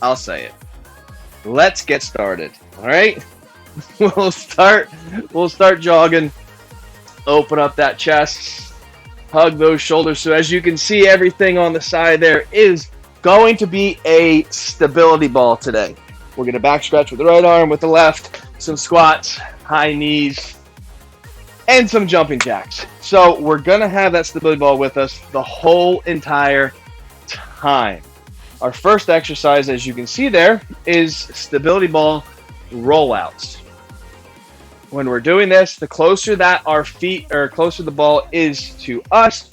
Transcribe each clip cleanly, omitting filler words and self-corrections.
I'll say it. Let's get started. All right. We'll start jogging. Open up that chest. Hug those shoulders. So as you can see, everything on the side there is going to be a stability ball today. We're going to back stretch with the right arm, with the left, some squats, high knees, and some jumping jacks. So we're going to have that stability ball with us the whole entire time. Our first exercise, as you can see there, is stability ball rollouts. When we're doing this, the closer that our feet, or closer the ball is to us,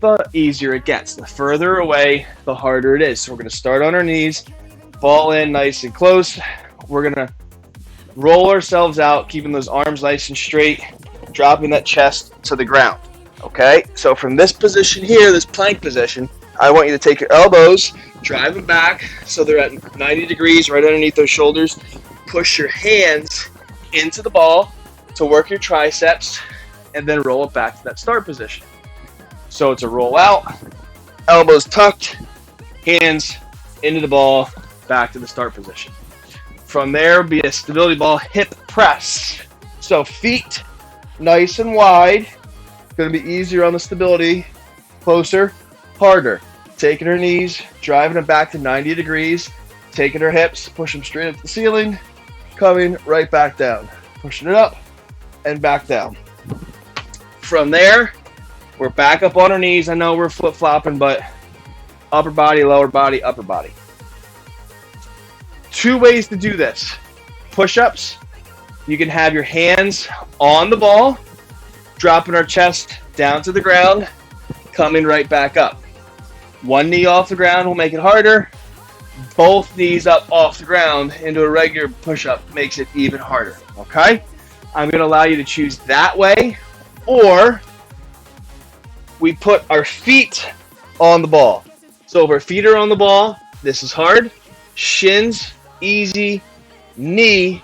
the easier it gets. The further away, the harder it is. So we're going to start on our knees, ball in nice and close. We're going to roll ourselves out, keeping those arms nice and straight, dropping that chest to the ground. Okay, so from this position here, this plank position, I want you to take your elbows, drive them back so they're at 90 degrees right underneath those shoulders. Push your hands into the ball to work your triceps, and then roll it back to that start position. So it's a roll out, elbows tucked, hands into the ball, back to the start position. From there will be a stability ball hip press. So feet nice and wide. Going to be easier on the stability. Closer, harder. Taking her knees, driving them back to 90 degrees, taking her hips, push them straight up to the ceiling, coming right back down, pushing it up and back down. From there, we're back up on our knees. I know we're flip-flopping, but upper body, lower body, upper body. Two ways to do this. Push-ups. You can have your hands on the ball, dropping our chest down to the ground, coming right back up. One knee off the ground will make it harder. Both knees up off the ground into a regular push-up makes it even harder, okay? I'm going to allow you to choose that way, or we put our feet on the ball. So if our feet are on the ball, this is hard. Shins, easy. Knee,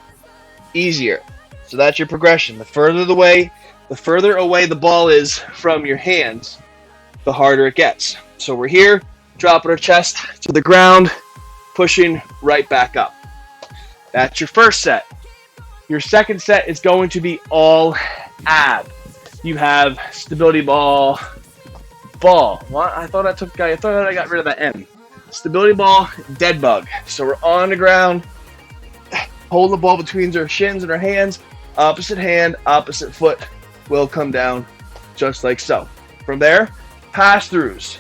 easier. So that's your progression. The further away the ball is from your hands, the harder it gets. So we're here, dropping our chest to the ground, pushing right back up. That's your first set. Your second set is going to be all ab. You have stability ball. What? I thought I got rid of that M. Stability ball, Deadbug. So we're on the ground, hold the ball between our shins and our hands. Opposite hand, opposite foot will come down just like so. From there, pass-throughs.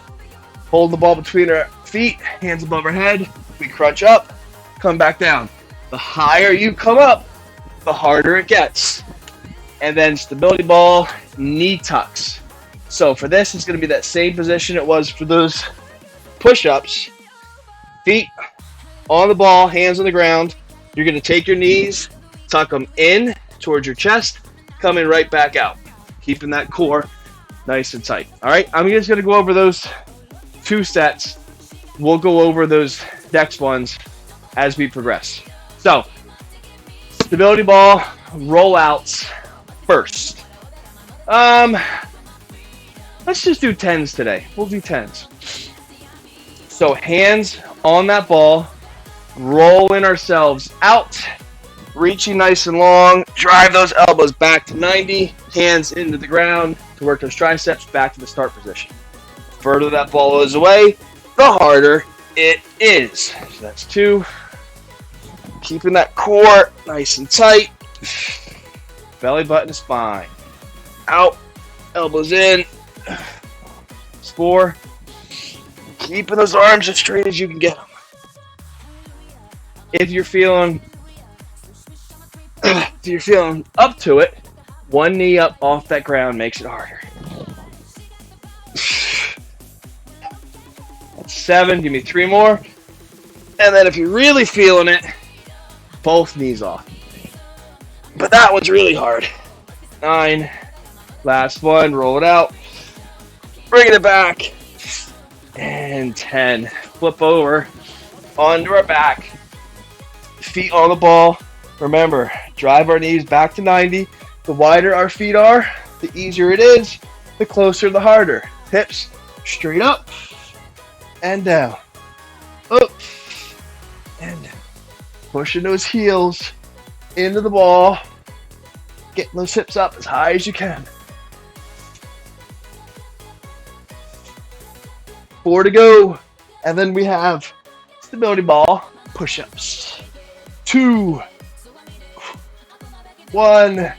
Hold the ball between our feet, hands above our head. We crunch up, come back down. The higher you come up, the harder it gets. And then stability ball, knee tucks. So for this, it's going to be that same position it was for those push-ups. Feet on the ball, hands on the ground. You're going to take your knees, tuck them in towards your chest, coming right back out. Keeping that core nice and tight. All right, I'm just going to go over those two sets. We'll go over those next ones as we progress. So, stability ball rollouts first. Let's just do 10s today. We'll do 10s. So hands on that ball, rolling ourselves out, reaching nice and long, drive those elbows back to 90, hands into the ground to work those triceps back to the start position. The further that ball is away, the harder it is. So that's 2. Keeping that core nice and tight. Belly button, spine. Out, elbows in. 4. Keeping those arms as straight as you can get them. If you're feeling up to it, one knee up off that ground makes it harder. That's 7. Give me 3 more. And then if you're really feeling it, both knees off. But that one's really hard. 9. Last one. Roll it out. Bringing it back. And 10. Flip over onto our back. Feet on the ball. Remember, drive our knees back to 90. The wider our feet are, the easier it is. The closer, the harder. Hips straight up and down. Up Pushing those heels into the ball. Getting those hips up as high as you can. 4 to go. And then we have stability ball push-ups. 2, 1,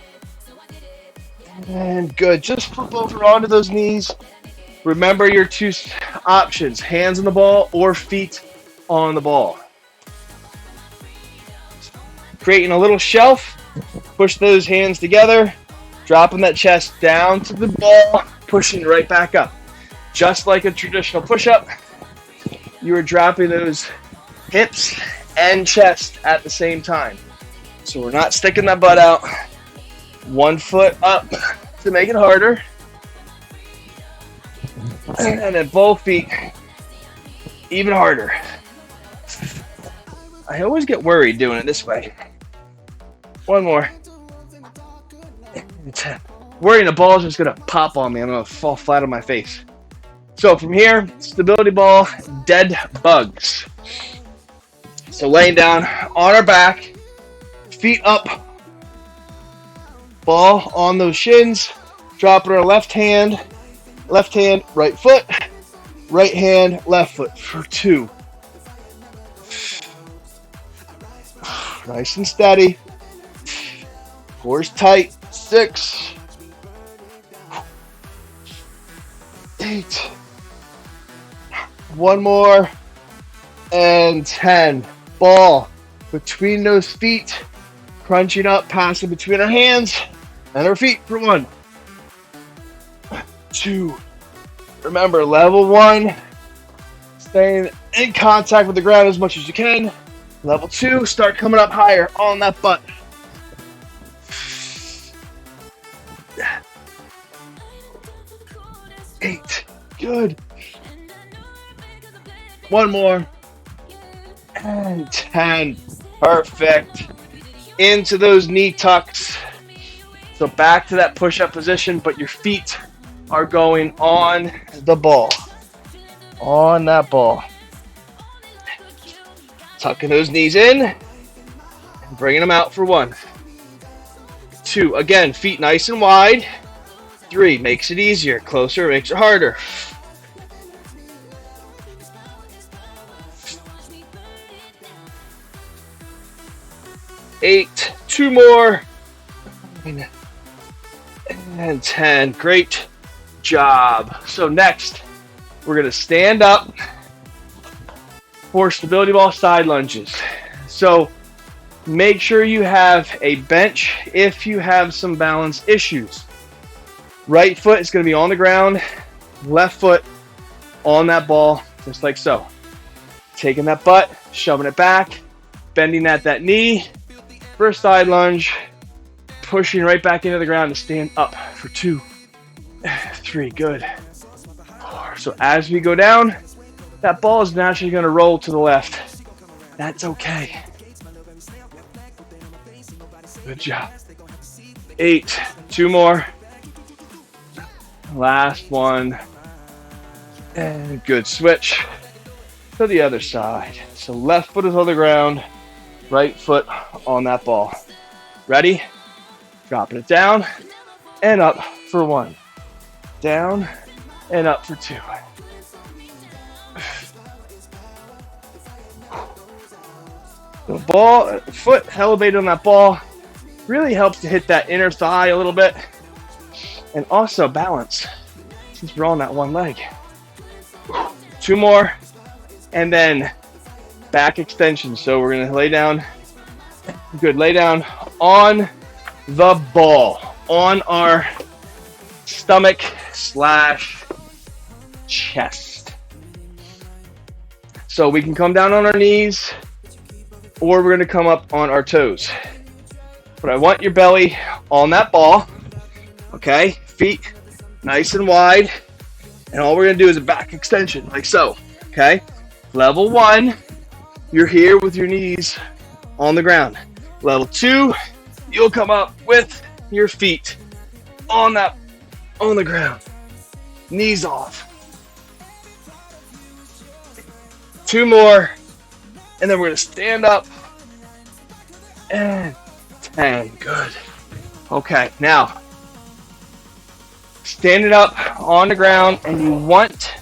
and good. Just flip over onto those knees. Remember your 2 options, hands on the ball or feet on the ball. Creating a little shelf, push those hands together, dropping that chest down to the ball, pushing right back up. Just like a traditional push-up, you are dropping those hips and chest at the same time. So we're not sticking that butt out. 1 foot up to make it harder. And then both feet even harder. I always get worried doing it this way. 1 more. Worrying the ball is just going to pop on me. I'm going to fall flat on my face. So from here, stability ball, dead bugs. So laying down on our back, feet up, ball on those shins, dropping our left hand, right foot, right hand, left foot for 2. Nice and steady. Core's tight. 6, 8. 1 more. And 10. Ball between those feet. Crunching up, passing between our hands and our feet for 1. 2. Remember, level 1. Staying in contact with the ground as much as you can. Level 2, start coming up higher on that butt. 8. Good. 1 more. And 10. Perfect. Into those knee tucks. So back to that push-up position, but your feet are going on the ball. On that ball. Tucking those knees in. And bringing them out for 1. 2. Again, feet nice and wide. 3. Makes it easier. Closer makes it harder. 8. 2 more. 9. And 10. Great job. So next, we're going to stand up for stability ball side lunges. So make sure you have a bench if you have some balance issues. Right foot is going to be on the ground, left foot on that ball, just like so. Taking that butt, shoving it back, bending at that knee for a side lunge, pushing right back into the ground to stand up for 2, 3, good. 4. So as we go down, that ball is naturally going to roll to the left. That's okay. Good job. 8. 2 more. Last one. And good. Switch to the other side. So left foot is on the ground, right foot on that ball. Ready? Dropping it down and up for 1. Down and up for 2. The ball, foot elevated on that ball really helps to hit that inner thigh a little bit. And also balance, since we're on that one leg. 2 more, and then back extension. So we're gonna lay down, good, lay down on the ball, on our stomach / chest. So we can come down on our knees, or we're gonna come up on our toes. But I want your belly on that ball. Okay, feet nice and wide, and all we're gonna do is a back extension, like so. Okay, level 1, you're here with your knees on the ground. Level 2, you'll come up with your feet on the ground, knees off. 2 more, and then we're gonna stand up and 10. Good. Okay, now stand it up on the ground, and you want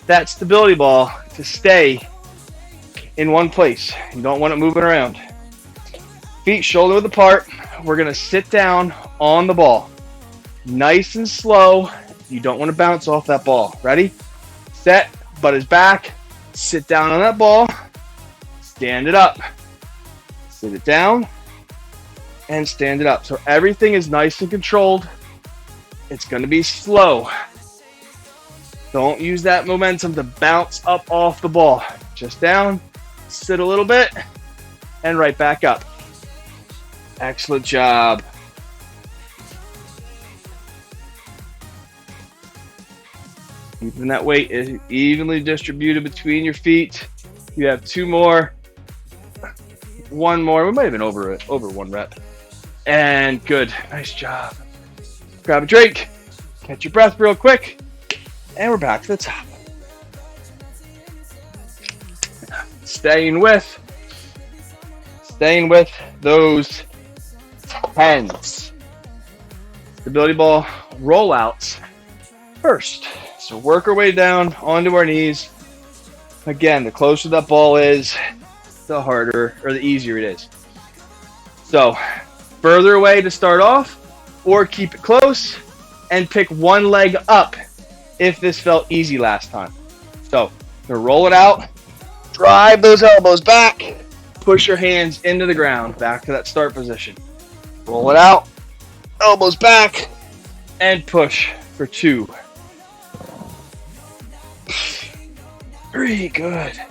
that stability ball to stay in one place. You don't want it moving around. Feet shoulder width apart. We're going to sit down on the ball. Nice and slow. You don't want to bounce off that ball. Ready? Set. Butt is back. Sit down on that ball. Stand it up. Sit it down. And stand it up. So everything is nice and controlled. It's going to be slow. Don't use that momentum to bounce up off the ball. Just down. Sit a little bit. And right back up. Excellent job. Keeping that weight is evenly distributed between your feet. You have 2 more. 1 more. We might have been over 1 rep. And good. Nice job. Grab a drink. Catch your breath real quick. And we're back to the top. Staying with those 10s. Stability ball rollouts first. So work our way down onto our knees. Again, the closer that ball is, the harder or the easier it is. So further away to start off, or keep it close and pick one leg up if this felt easy last time. So to roll it out, drive those elbows back, push your hands into the ground, back to that start position. Roll it out, elbows back, and push for 2. 3, good.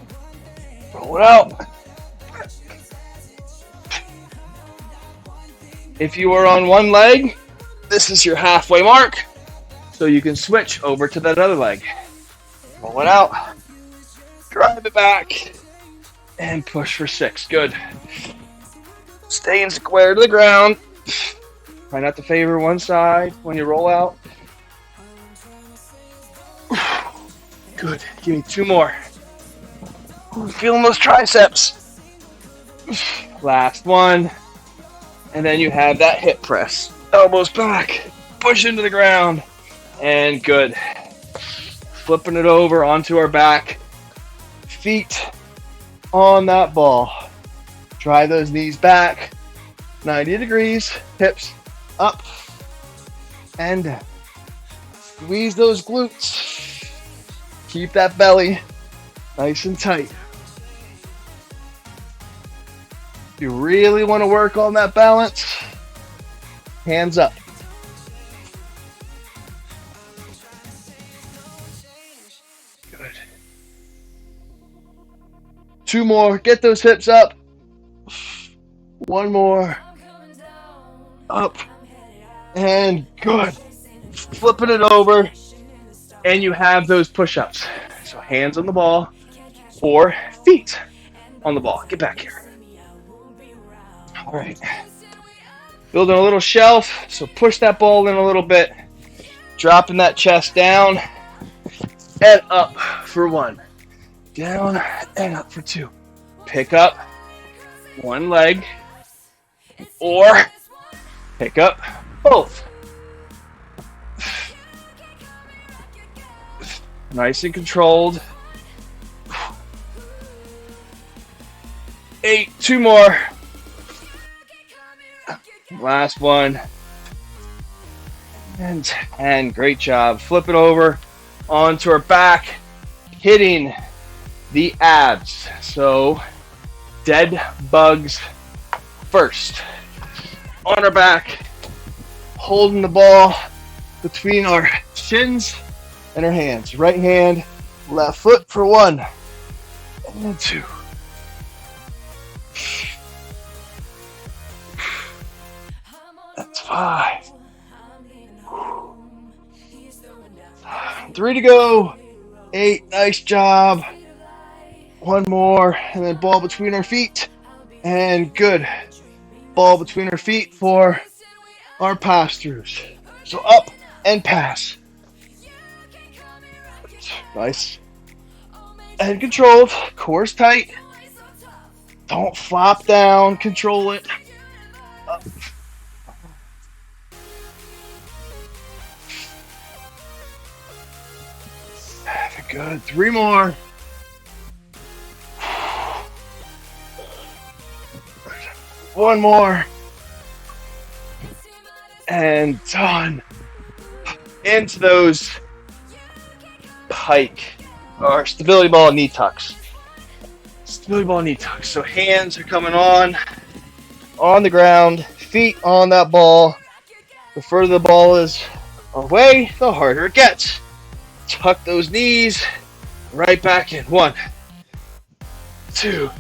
Roll it out. If you are on one leg, this is your halfway mark, so you can switch over to that other leg. Roll it out, drive it back, and push for 6. Good. Staying square to the ground. Try not to favor one side when you roll out. Good. Give me 2 more. Feeling those triceps. Last one. And then you have that hip press. Elbows back. Push into the ground. And good. Flipping it over onto our back. Feet on that ball. Drive those knees back. 90 degrees. Hips up and down. Squeeze those glutes. Keep that belly nice and tight. If you really want to work on that balance, hands up. Good. 2 more. Get those hips up. 1 more. Up. And good. Flipping it over. And you have those push-ups. So hands on the ball or feet on the ball. Get back here. All right. Building a little shelf. So push that ball in a little bit. Dropping that chest down and up for 1. Down and up for 2. Pick up 1 leg or pick up both. Nice and controlled. 8, 2 more. Last one. And 10. Great job. Flip it over onto our back, hitting the abs. So dead bugs first. On our back, holding the ball between our shins and our hands. Right hand, left foot for 1. And 2. That's 5. 3 to go. 8. Nice job. 1 more. And then ball between our feet. And good. Ball between our feet for our pass-throughs. So up and pass. Nice. And controlled. Core's tight. Don't flop down. Control it. Good. 3 more. One more. And done. Into those pike or stability ball knee tucks. Stability ball knee tucks. So hands are coming on the ground, feet on that ball. The further the ball is away, the harder it gets. Tuck those knees right back in. 1, 2.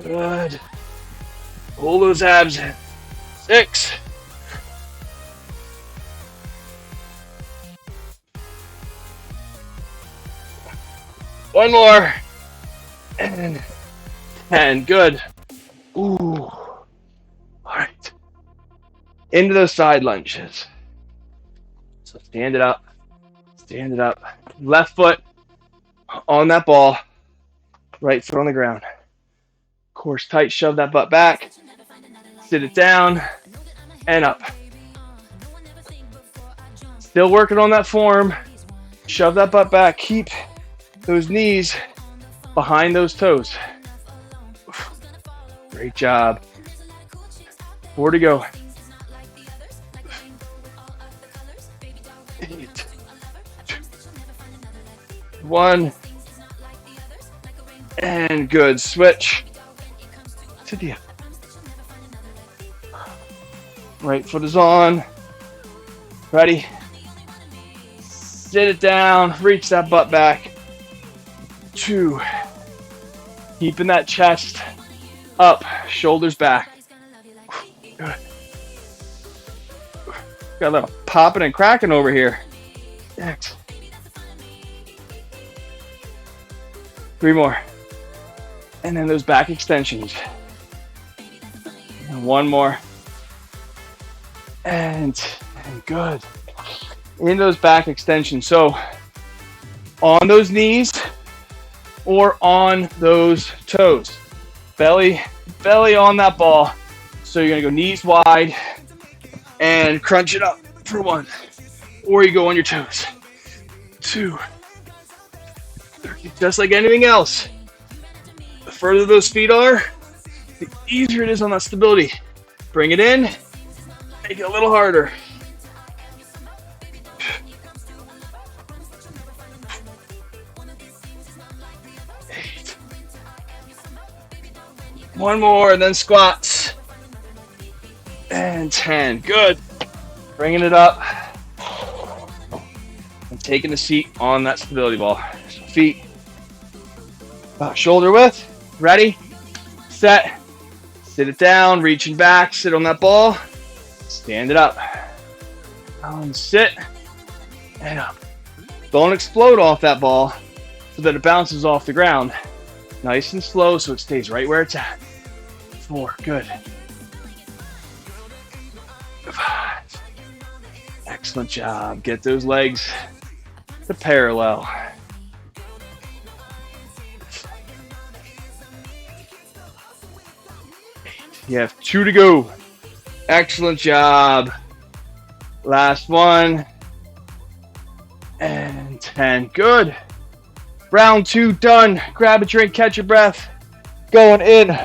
Good. Pull those abs in. 6. One more. And 10. Good. Ooh. All right. Into those side lunges. So stand it up. Stand it up. Left foot on that ball. Right foot on the ground. Core tight. Shove that butt back. Sit it down. And up. Still working on that form. Shove that butt back. Keep those knees behind those toes. Great job. 4 to go. 8. 1. And good. Switch to the other. Right foot is on. Ready? Sit it down. Reach that butt back. 2. Keeping that chest up. Shoulders back. Good. Got a little popping and cracking over here. 6. 3 more. And then those back extensions. And 1 more. And good. In those back extensions. So on those knees or on those toes. Belly on that ball. So you're going to go knees wide and crunch it up for 1. Or you go on your toes. 2. 3. Just like anything else. The further those feet are, the easier it is on that stability. Bring it in. Make it a little harder. 8. 1 more, and then squats. And 10. Good. Bringing it up. And taking a seat on that stability ball. So feet about shoulder width. Ready? Set. Sit it down. Reaching back. Sit on that ball. Stand it up. And sit. And up. Don't explode off that ball so that it bounces off the ground. Nice and slow so it stays right where it's at. 4. Good. 5. Excellent job. Get those legs to parallel. You have 2 to go. Excellent job. Last one. And 10. Good. Round 2 done. Grab a drink, catch your breath. Going in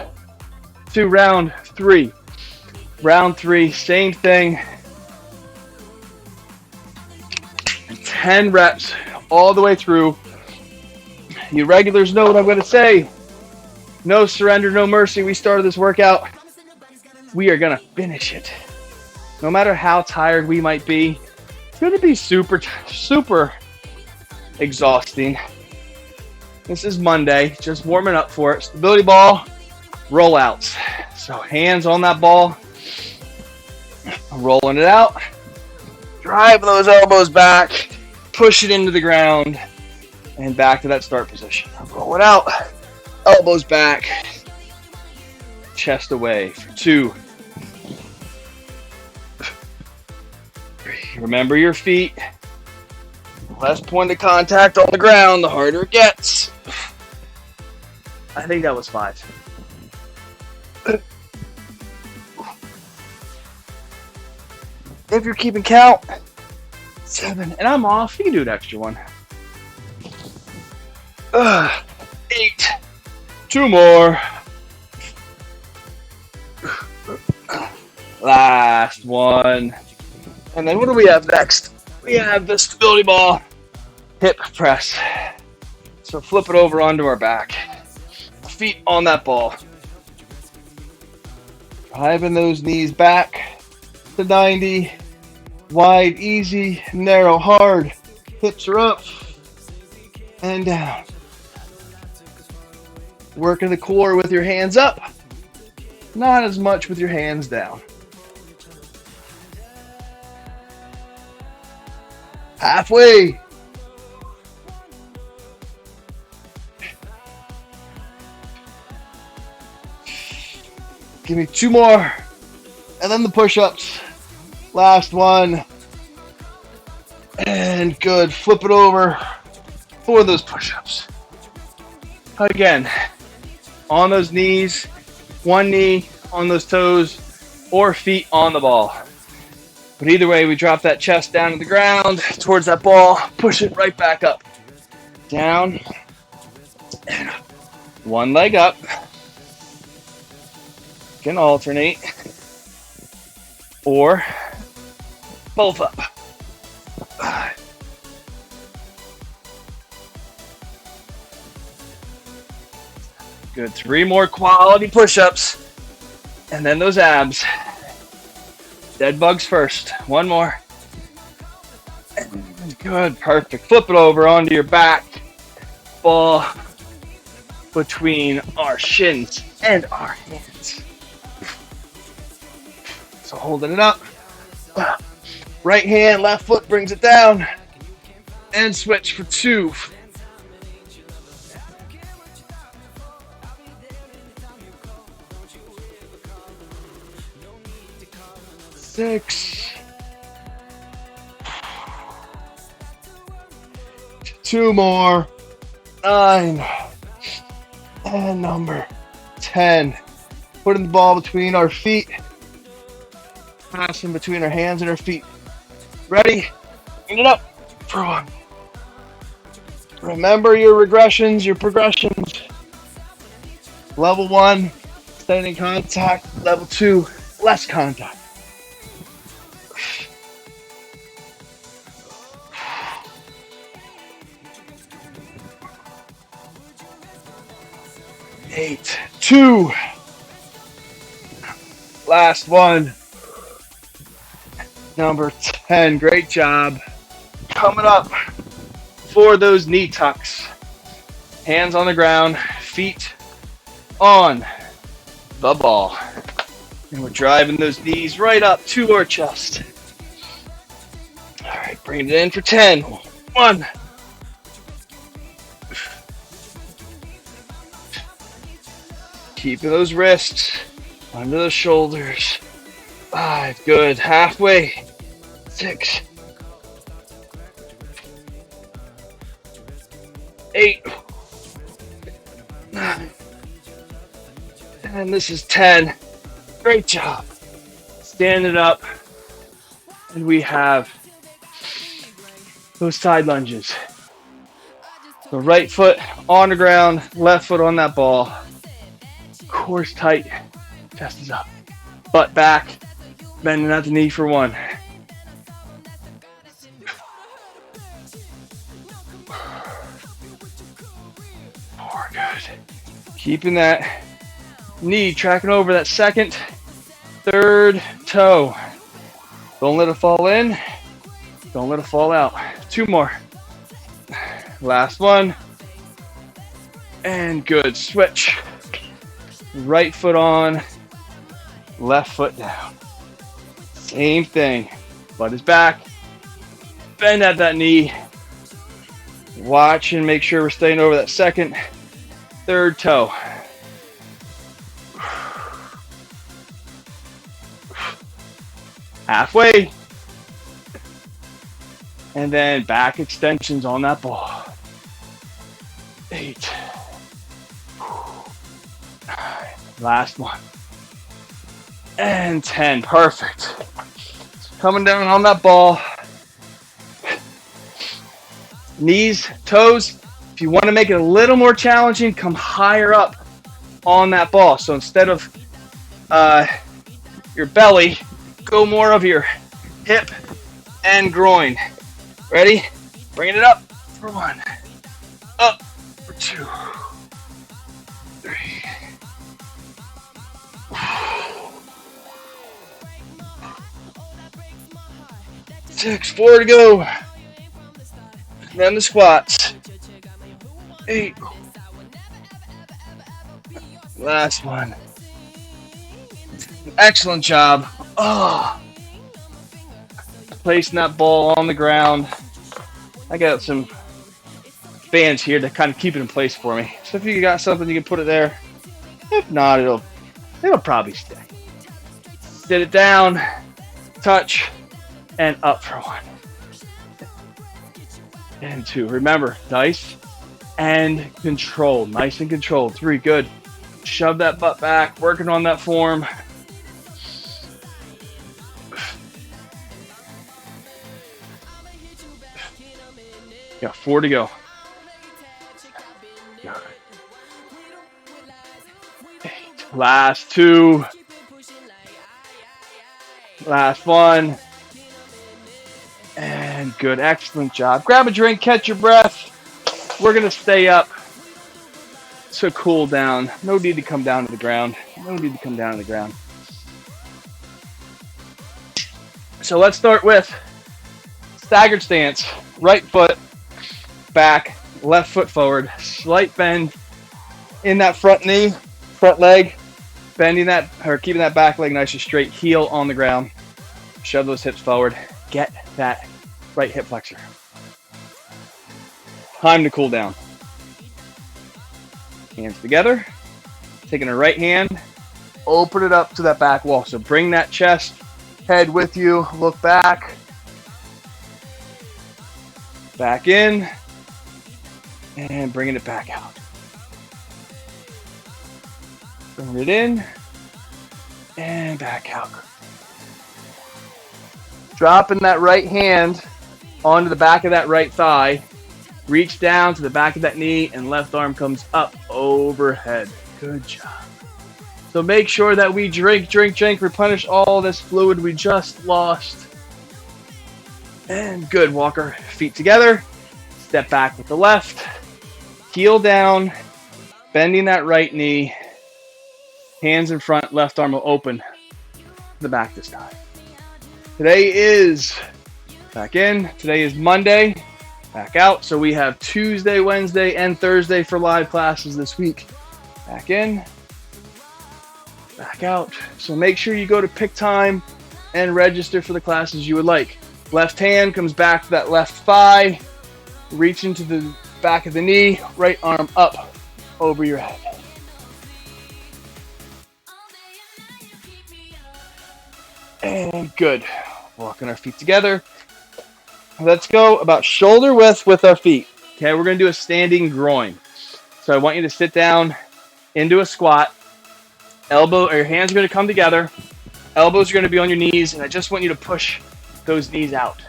to round 3. Round 3, same thing. 10 reps all the way through. You regulars know what I'm going to say. No surrender, no mercy. We started this workout. We are going to finish it. No matter how tired we might be, it's going to be super exhausting. This is Monday, just warming up for it. Stability ball, rollouts. So hands on that ball, rolling it out. Drive those elbows back, push it into the ground, and back to that start position. Roll it out, elbows back, chest away for 2. 3. Remember your feet. Less point of contact on the ground, the harder it gets. I think that was 5. If you're keeping count, 7, and I'm off. You can do an extra one. 8. 2 more. Last one. And then what do we have next? We have the stability ball hip press. So flip it over onto our back. Feet on that ball. Driving those knees back to 90. Wide, easy, narrow, hard. Hips are up and down. Working the core with your hands up. Not as much with your hands down. Halfway. Give me 2 more. And then the push-ups. Last one. And good. Flip it over for those push-ups. Again, on those knees, one knee on those toes, or feet on the ball. But either way, we drop that chest down to the ground, towards that ball, push it right back up. Down, and up. One leg up. Can alternate. Or both up. Good. 3 more quality push-ups. And then those abs. Dead bugs first. 1 more. Good. Perfect. Flip it over onto your back. Ball between our shins and our hands. So holding it up. Right hand, left foot brings it down. And switch for 2. 6. 2 more. 9. And number 10. Putting the ball between our feet. Passing between our hands and our feet. Ready? Bring it up for 1. Remember your regressions, your progressions. Level 1, staying in contact. Level 2, less contact. Eight, 2. Last one. Number 10. Great job. Coming up for those knee tucks. Hands on the ground, feet on the ball. And we're driving those knees right up to our chest. All right, bring it in for 10. 1. Keeping those wrists under the shoulders. 5, good. Halfway. 6. 8. 9. And this is 10. Great job. Standing up. And we have those side lunges. The right foot on the ground, left foot on that ball. Core's tight, chest is up. Butt back, bending at the knee for 1. 4, good. Keeping that knee tracking over that second, third toe. Don't let it fall in. Don't let it fall out. 2 more. Last one. And good. Switch. Right foot on, left foot down. Same thing. Butt is back. Bend at that knee. Watch and make sure we're staying over that second, third toe. Halfway. And then back extensions on that ball. 8. Last one. And 10. Perfect. Coming down on that ball. Knees, toes. If you want to make it a little more challenging, come higher up on that ball. So instead of your belly, go more of your hip and groin. Ready? Bringing it up for 1. Up for 2. 3. 6. 4 to go. Then the squats. 8. Last one. Excellent job. Oh. Placing that ball on the ground. I got some bands here to kind of keep it in place for me. So if you got something, you can put it there. If not, it'll probably stay. Sit it down, touch, and up for 1. And 2. Remember, nice and controlled. Nice and controlled. 3. Good. Shove that butt back. Working on that form. Got 4 to go. Got it. 8. Last 2. Last 1. And good. Excellent job. Grab a drink, catch your breath. We're going to stay up to cool down. No need to come down to the ground. No need to come down to the ground. So let's start with staggered stance. Right foot back, left foot forward. Slight bend in that front knee, front leg. Bending that, or keeping that back leg nice and straight. Heel on the ground. Shove those hips forward. Get that right hip flexor. Time to cool down. Hands together. Taking a right hand, open it up to that back wall. So bring that chest, head with you. Look back. Back in. And bringing it back out. Bring it in. And back out. Dropping that right hand onto the back of that right thigh. Reach down to the back of that knee and left arm comes up overhead. Good job. So make sure that we drink, replenish all this fluid we just lost. And good. Walk our feet together. Step back with the left. Heel down. Bending that right knee. Hands in front. Left arm will open the back this time. Today is back in. Today is Monday. Back out. So we have Tuesday, Wednesday, and Thursday for live classes this week. Back in. Back out. So make sure you go to pick time and register for the classes you would like. Left hand comes back to that left thigh. Reach into the back of the knee. Right arm up over your head. And good. Walking our feet together. Let's go about shoulder width with our feet. Okay, we're going to do a standing groin. So I want you to sit down into a squat. Your hands are going to come together. Elbows are going to be on your knees, and I just want you to push those knees out.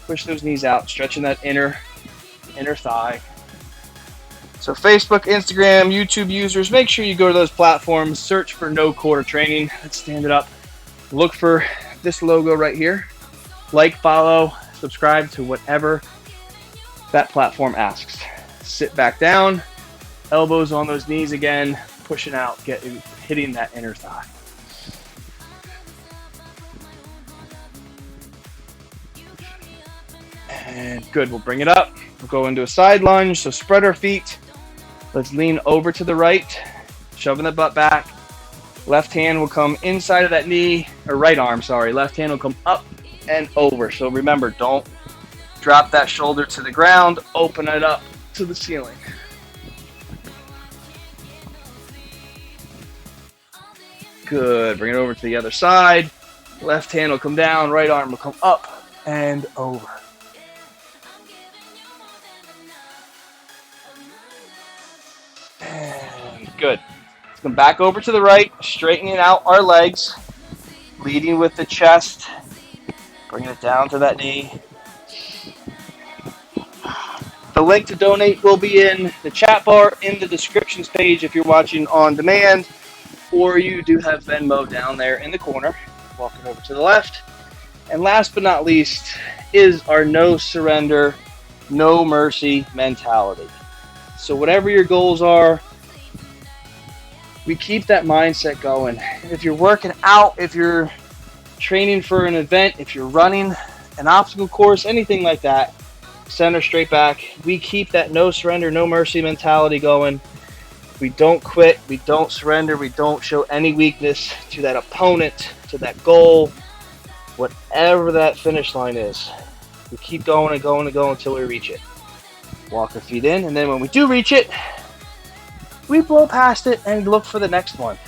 Push those knees out, stretching that inner thigh. So Facebook, Instagram, YouTube users, make sure you go to those platforms. Search for No Quarter Training. Let's stand it up. Look for this logo right here. Like, follow, subscribe to whatever that platform asks. Sit back down, elbows on those knees again, pushing out, hitting that inner thigh. And good, we'll bring it up. We'll go into a side lunge, so spread our feet. Let's lean over to the right, shoving the butt back. Left hand will come inside of that knee, or right arm, sorry. Left hand will come up and over. So remember, don't drop that shoulder to the ground. Open it up to the ceiling. Good. Bring it over to the other side. Left hand will come down. Right arm will come up and over. And good. Let's come back over to the right, straightening out our legs, leading with the chest Bringing it down to that knee. The link to donate will be in the chat bar in the descriptions page if you're watching on demand, or you do have Venmo down there in the corner. Walking over to the left. And last but not least is our no surrender, no mercy mentality. So whatever your goals are, we keep that mindset going. If you're working out, if you're training for an event, if you're running an obstacle course, anything like that, center straight back, we keep that no surrender, no mercy mentality going. We don't quit, we don't surrender, we don't show any weakness to that opponent, to that goal, whatever that finish line is. We keep going and going and going until we reach it. Walk our feet in, and then when we do reach it, we blow past it and look for the next one.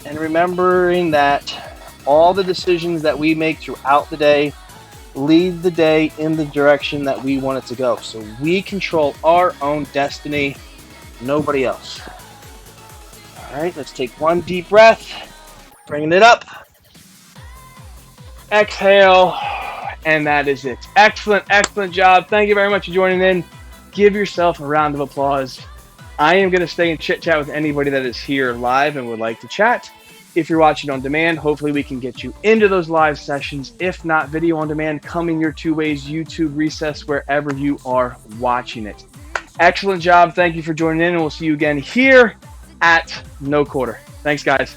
And remembering that all the decisions that we make throughout the day lead the day in the direction that we want it to go. So we control our own destiny, nobody else. All right, let's take one deep breath, bringing it up. Exhale, and that is it. Excellent, excellent job. Thank you very much for joining in. Give yourself a round of applause. I am going to stay and chit chat with anybody that is here live and would like to chat. If you're watching on demand, hopefully we can get you into those live sessions. If not, video on demand, coming your 2 ways, YouTube, Recess, wherever you are watching it. Excellent job. Thank you for joining in, and we'll see you again here at No Quarter. Thanks, guys.